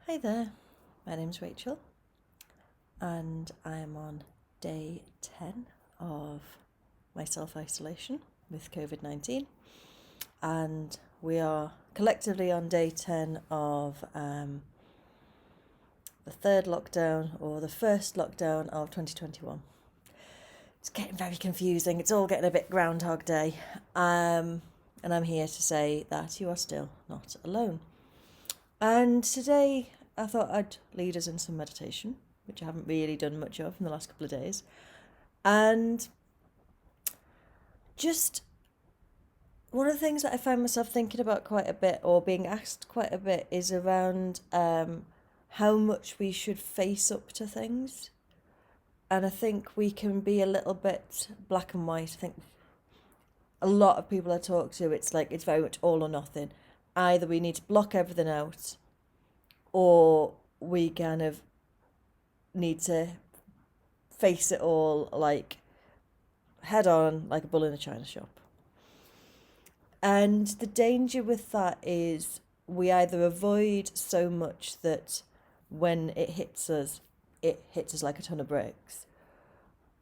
Hi there, my name's Rachel, and I am on day 10 of my self-isolation with COVID-19, and we are collectively on day 10 of the third lockdown, or the first lockdown of 2021. It's getting very confusing, it's all getting a bit Groundhog Day, and I'm here to say that you are still not alone. And today I thought I'd lead us in some meditation, which I haven't really done much of in the last couple of days. And just one of the things that I find myself thinking about quite a bit, or being asked quite a bit, is around how much we should face up to things. And I think we can be a little bit black and white. I think a lot of people I talk to, it's very much all or nothing. Either we need to block everything out, or we kind of need to face it all like head on, like a bull in a china shop. And the danger with that is we either avoid so much that when it hits us like a ton of bricks,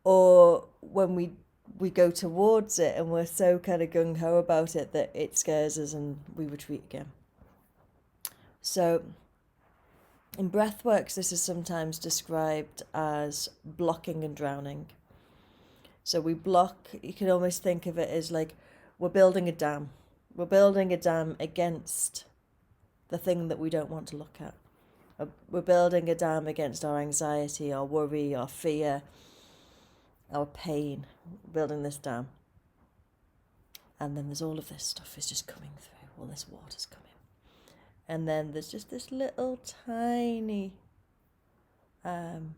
or when we go towards it and we're so kind of gung-ho about it that it scares us and we retreat again. So in breathworks, this is sometimes described as blocking and drowning. So we block, you can almost think of it as like we're building a dam. We're building a dam against the thing that we don't want to look at. We're building a dam against our anxiety, our worry, our fear, our pain. We're building this dam. And then there's all of this stuff is just coming through. All this water's coming. And then there's just this little tiny little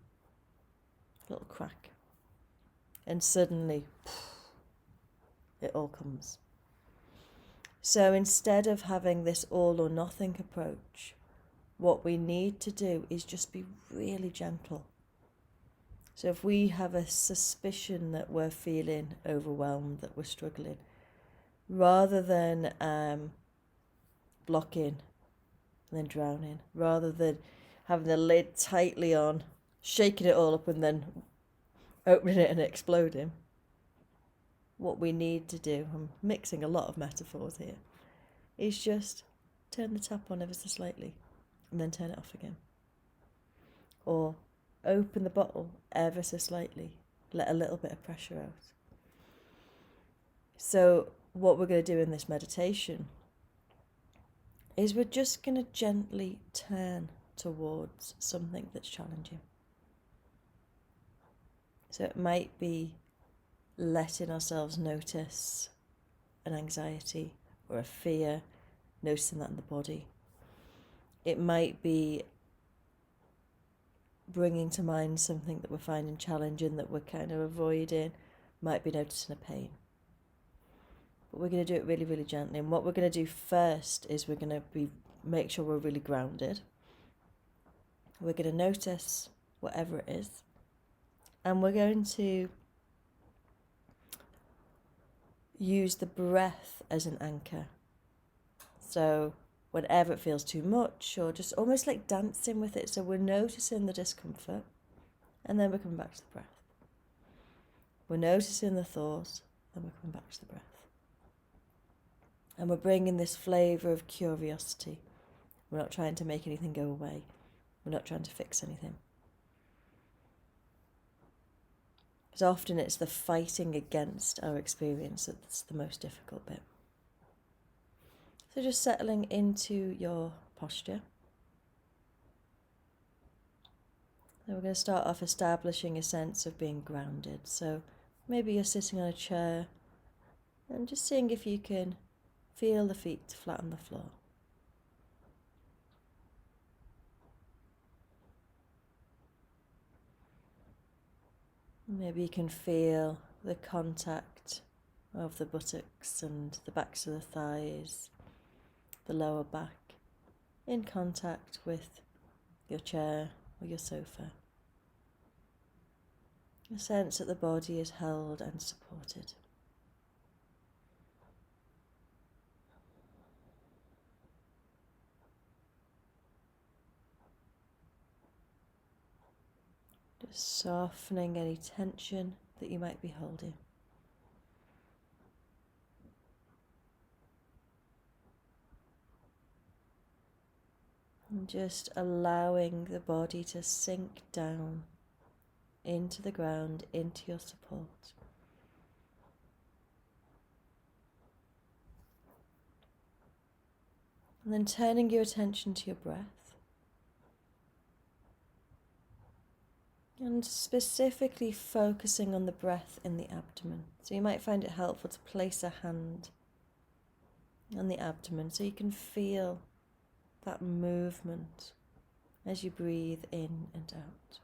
crack. And suddenly, it all comes. So instead of having this all or nothing approach, what we need to do is just be really gentle. So if we have a suspicion that we're feeling overwhelmed, that we're struggling, rather than blocking and then drowning, rather than having the lid tightly on, shaking it all up and then opening it and exploding, what we need to do, I'm mixing a lot of metaphors here, is just turn the tap on ever so slightly and then turn it off again. Or open the bottle ever so slightly, let a little bit of pressure out. So what we're going to do in this meditation is we're just going to gently turn towards something that's challenging. So it might be letting ourselves notice an anxiety or a fear, noticing that in the body. It might be bringing to mind something that we're finding challenging, that we're kind of avoiding, might be noticing a pain. But we're going to do it really, really gently. And what we're going to do first is we're going to make sure we're really grounded. We're going to notice whatever it is. And we're going to use the breath as an anchor. So whenever it feels too much, or just almost like dancing with it. So we're noticing the discomfort, and then we're coming back to the breath. We're noticing the thought, and we're coming back to the breath. And we're bringing this flavour of curiosity. We're not trying to make anything go away. We're not trying to fix anything. Because often it's the fighting against our experience that's the most difficult bit. So just settling into your posture. So we're going to start off establishing a sense of being grounded. So maybe you're sitting on a chair and just seeing if you can feel the feet flat on the floor. Maybe you can feel the contact of the buttocks and the backs of the thighs, the lower back, in contact with your chair or your sofa. A sense that the body is held and supported. Just softening any tension that you might be holding. And just allowing the body to sink down into the ground, into your support. And then turning your attention to your breath. And specifically focusing on the breath in the abdomen. So you might find it helpful to place a hand on the abdomen so you can feel that movement as you breathe in and out.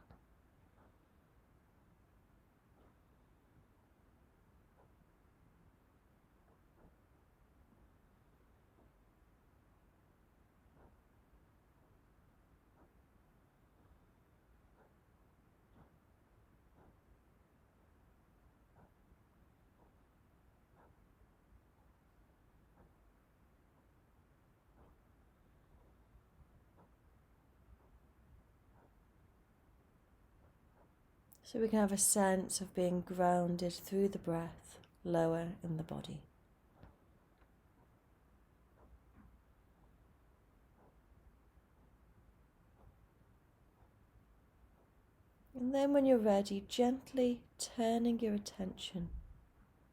So we can have a sense of being grounded through the breath, lower in the body. And then when you're ready, gently turning your attention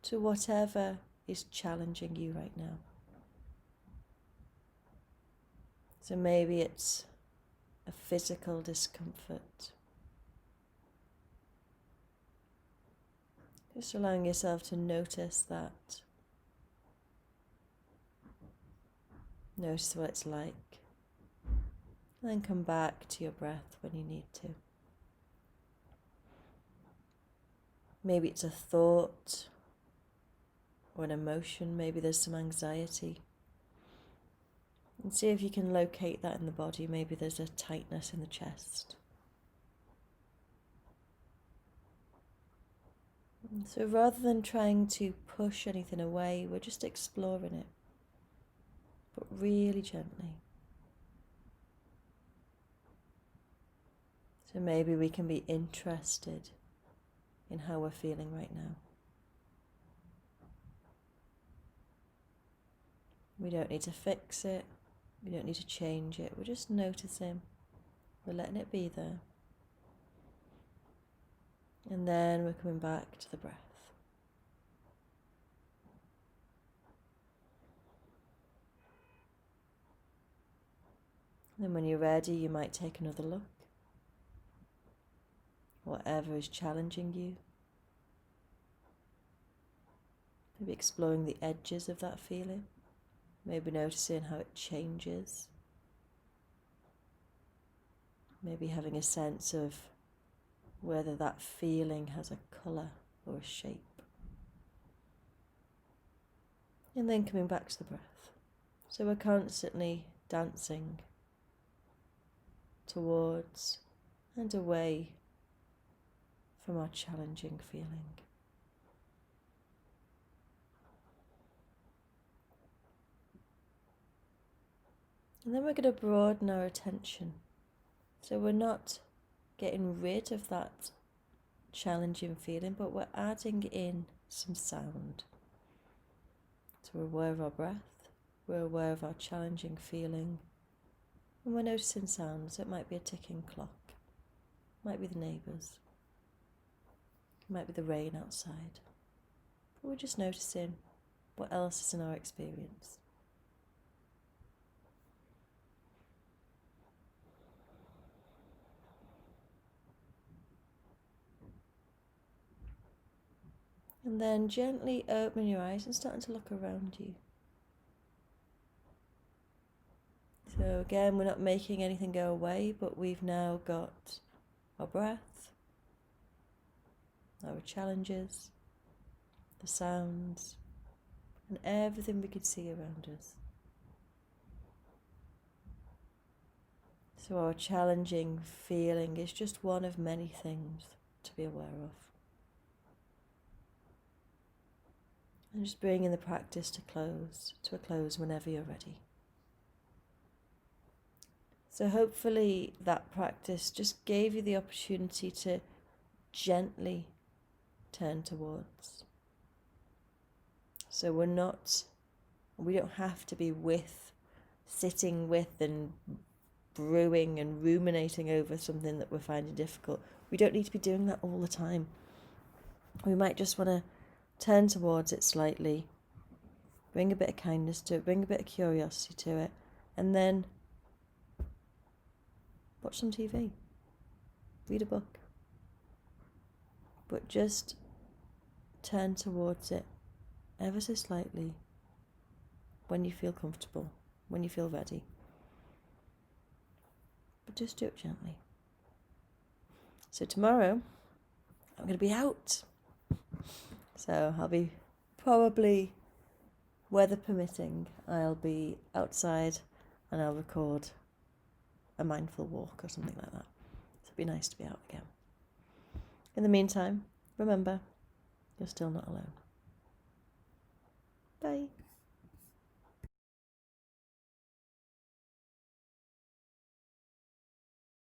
to whatever is challenging you right now. So maybe it's a physical discomfort. Just allowing yourself to notice that. Notice what it's like. And then come back to your breath when you need to. Maybe it's a thought or an emotion. Maybe there's some anxiety. And see if you can locate that in the body. Maybe there's a tightness in the chest. And so rather than trying to push anything away, we're just exploring it, but really gently. So maybe we can be interested in how we're feeling right now. We don't need to fix it. We don't need to change it. We're just noticing. We're letting it be there. And then we're coming back to the breath. Then when you're ready, you might take another look. Whatever is challenging you. Maybe exploring the edges of that feeling. Maybe noticing how it changes. Maybe having a sense of whether that feeling has a colour or a shape. And then coming back to the breath. So we're constantly dancing towards and away from our challenging feeling. And then we're going to broaden our attention. So we're not getting rid of that challenging feeling, but we're adding in some sound. So we're aware of our breath, we're aware of our challenging feeling, and we're noticing sounds. It might be a ticking clock, it might be the neighbours, it might be the rain outside. But we're just noticing what else is in our experience. And then gently open your eyes and starting to look around you. So again, we're not making anything go away, but we've now got our breath, our challenges, the sounds, and everything we could see around us. So our challenging feeling is just one of many things to be aware of. And just bringing the practice to a close whenever you're ready. So hopefully that practice just gave you the opportunity to gently turn towards. So we don't have to be sitting with and brewing and ruminating over something that we're finding difficult. We don't need to be doing that all the time. We might just want to turn towards it slightly, bring a bit of kindness to it, bring a bit of curiosity to it, and then watch some TV, read a book. But just turn towards it ever so slightly when you feel comfortable, when you feel ready. But just do it gently. So tomorrow, I'm going to be out. So I'll be probably, weather permitting, I'll be outside and I'll record a mindful walk or something like that. So it'd be nice to be out again. In the meantime, remember, you're still not alone. Bye.